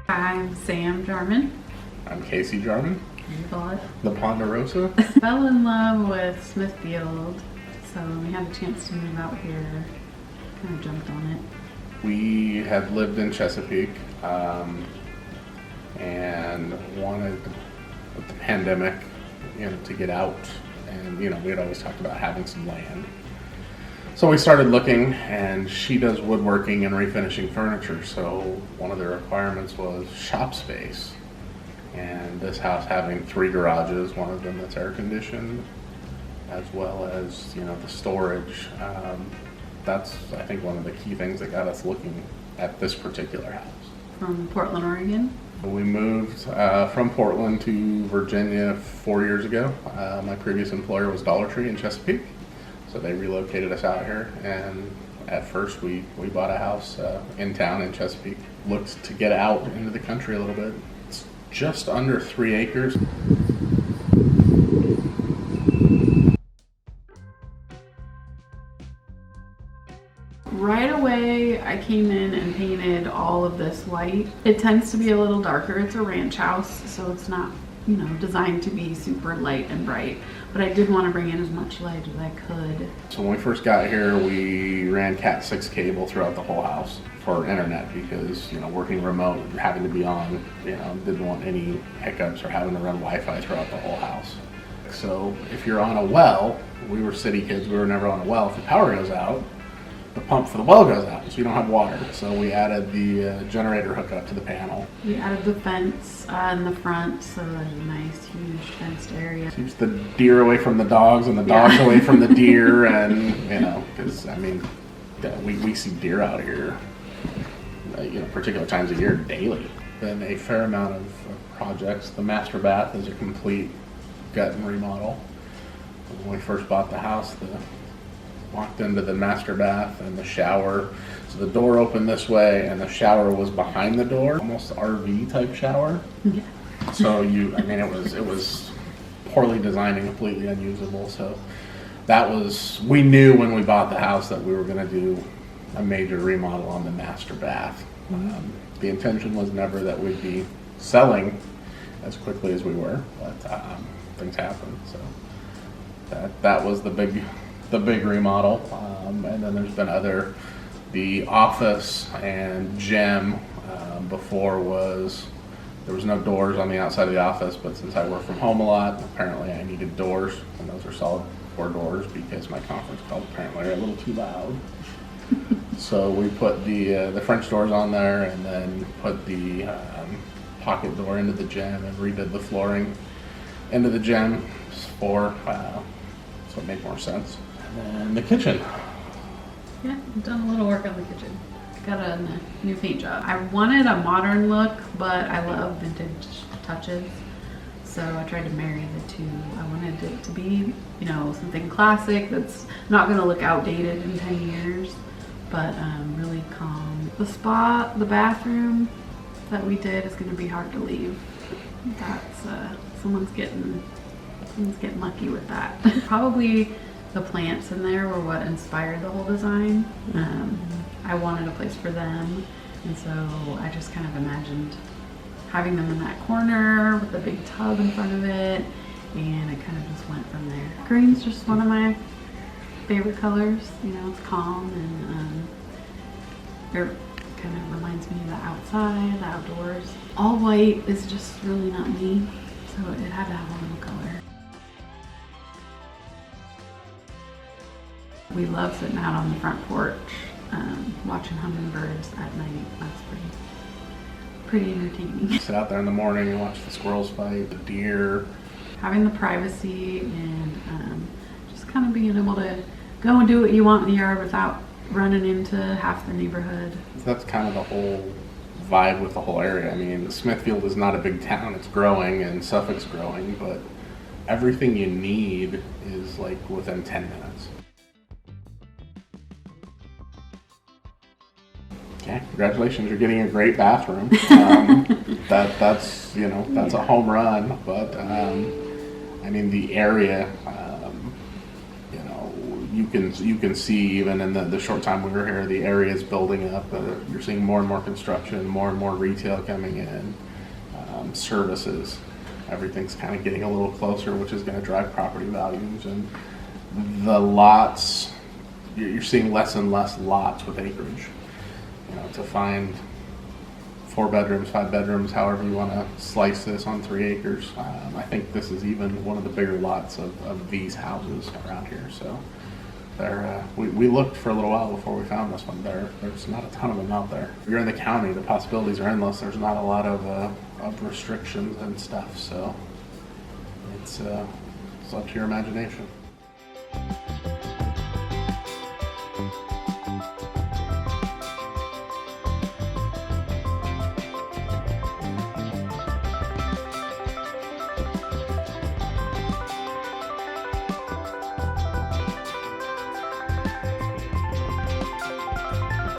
I'm Sam Jarman. I'm Casey Jarman. You call it? The Ponderosa. Fell in love with Smithfield, so when we had a chance to move out here, kind of jumped on it. We had lived in Chesapeake and wanted, with the pandemic, to get out. And, we had always talked about having some land. So we started looking, and she does woodworking and refinishing furniture, so one of the requirements was shop space. And this house having 3 garages, one of them that's air conditioned, as well as, the storage. That's, I think, one of the key things that got us looking at this particular house. From Portland, Oregon. We moved from Portland to Virginia 4 years ago. My previous employer was Dollar Tree in Chesapeake. So they relocated us out here, and at first we bought a house in town in Chesapeake. Looked to get out into the country a little bit. It's just under 3 acres. Right away, I came in and painted all of this white. It tends to be a little darker. It's a ranch house, so it's not, designed to be super light and bright. But I did want to bring in as much light as I could. So when we first got here, we ran Cat 6 cable throughout the whole house for internet because, working remote, having to be on, didn't want any hiccups or having to run Wi-Fi throughout the whole house. So if you're on a well, we were city kids, we were never on a well. If the power goes out, the pump for the well goes out, so you don't have water. So we added the generator hookup to the panel. We added the fence in the front, so there's a nice, huge fenced area. Keeps the deer away from the dogs and the dogs away from the deer, and because we see deer out here, particular times of year daily. Been a fair amount of projects. The master bath is a complete gut and remodel. When we first bought the house, walked into the master bath and the shower. So the door opened this way and the shower was behind the door, almost RV type shower. Yeah. So it was poorly designed and completely unusable. So we knew when we bought the house that we were going to do a major remodel on the master bath. Mm-hmm. The intention was never that we'd be selling as quickly as we were, but things happened. So that was the big remodel, and then there's been the office and gym before there was no doors on the outside of the office, but since I work from home a lot, apparently I needed doors, and those are solid 4 doors because my conference calls apparently are a little too loud. So we put the French doors on there, and then put the pocket door into the gym, and redid the flooring into the gym so it made more sense. And the kitchen. Yeah, I've done a little work on the kitchen. Got a new paint job. I wanted a modern look, but I love vintage touches. So I tried to marry the two. I wanted it to be, something classic that's not going to look outdated in 10 years, but really calm. The bathroom that we did is going to be hard to leave. That's, someone's getting lucky with that. Probably the plants in there were what inspired the whole design. I wanted a place for them, and so I just kind of imagined having them in that corner with a big tub in front of it, and it kind of just went from there. Green's just one of my favorite colors. It's calm, and it kind of reminds me of the outside, the outdoors. All white is just really not me, so it had to have a little color. We love sitting out on the front porch, watching hummingbirds at night. That's pretty entertaining. Sit out there in the morning and watch the squirrels fight, the deer. Having the privacy and just kind of being able to go and do what you want in the yard without running into half the neighborhood. That's kind of the whole vibe with the whole area. Smithfield is not a big town. It's growing, and Suffolk's growing, but everything you need is like within 10 minutes. Yeah, congratulations, you're getting a great bathroom. That's a home run, but the area, you can see even in the short time we were here, the area is building up. You're seeing more and more construction, more and more retail coming in, services. Everything's kind of getting a little closer, which is going to drive property values. And the lots, you're seeing less and less lots with acreage. You know, to find 4 bedrooms, 5 bedrooms, however you want to slice this on 3 acres. I think this is even one of the bigger lots of these houses around here. So we looked for a little while before we found this one. There's not a ton of them out there. If you're in the county, the possibilities are endless. There's not a lot of restrictions and stuff. So it's up to your imagination.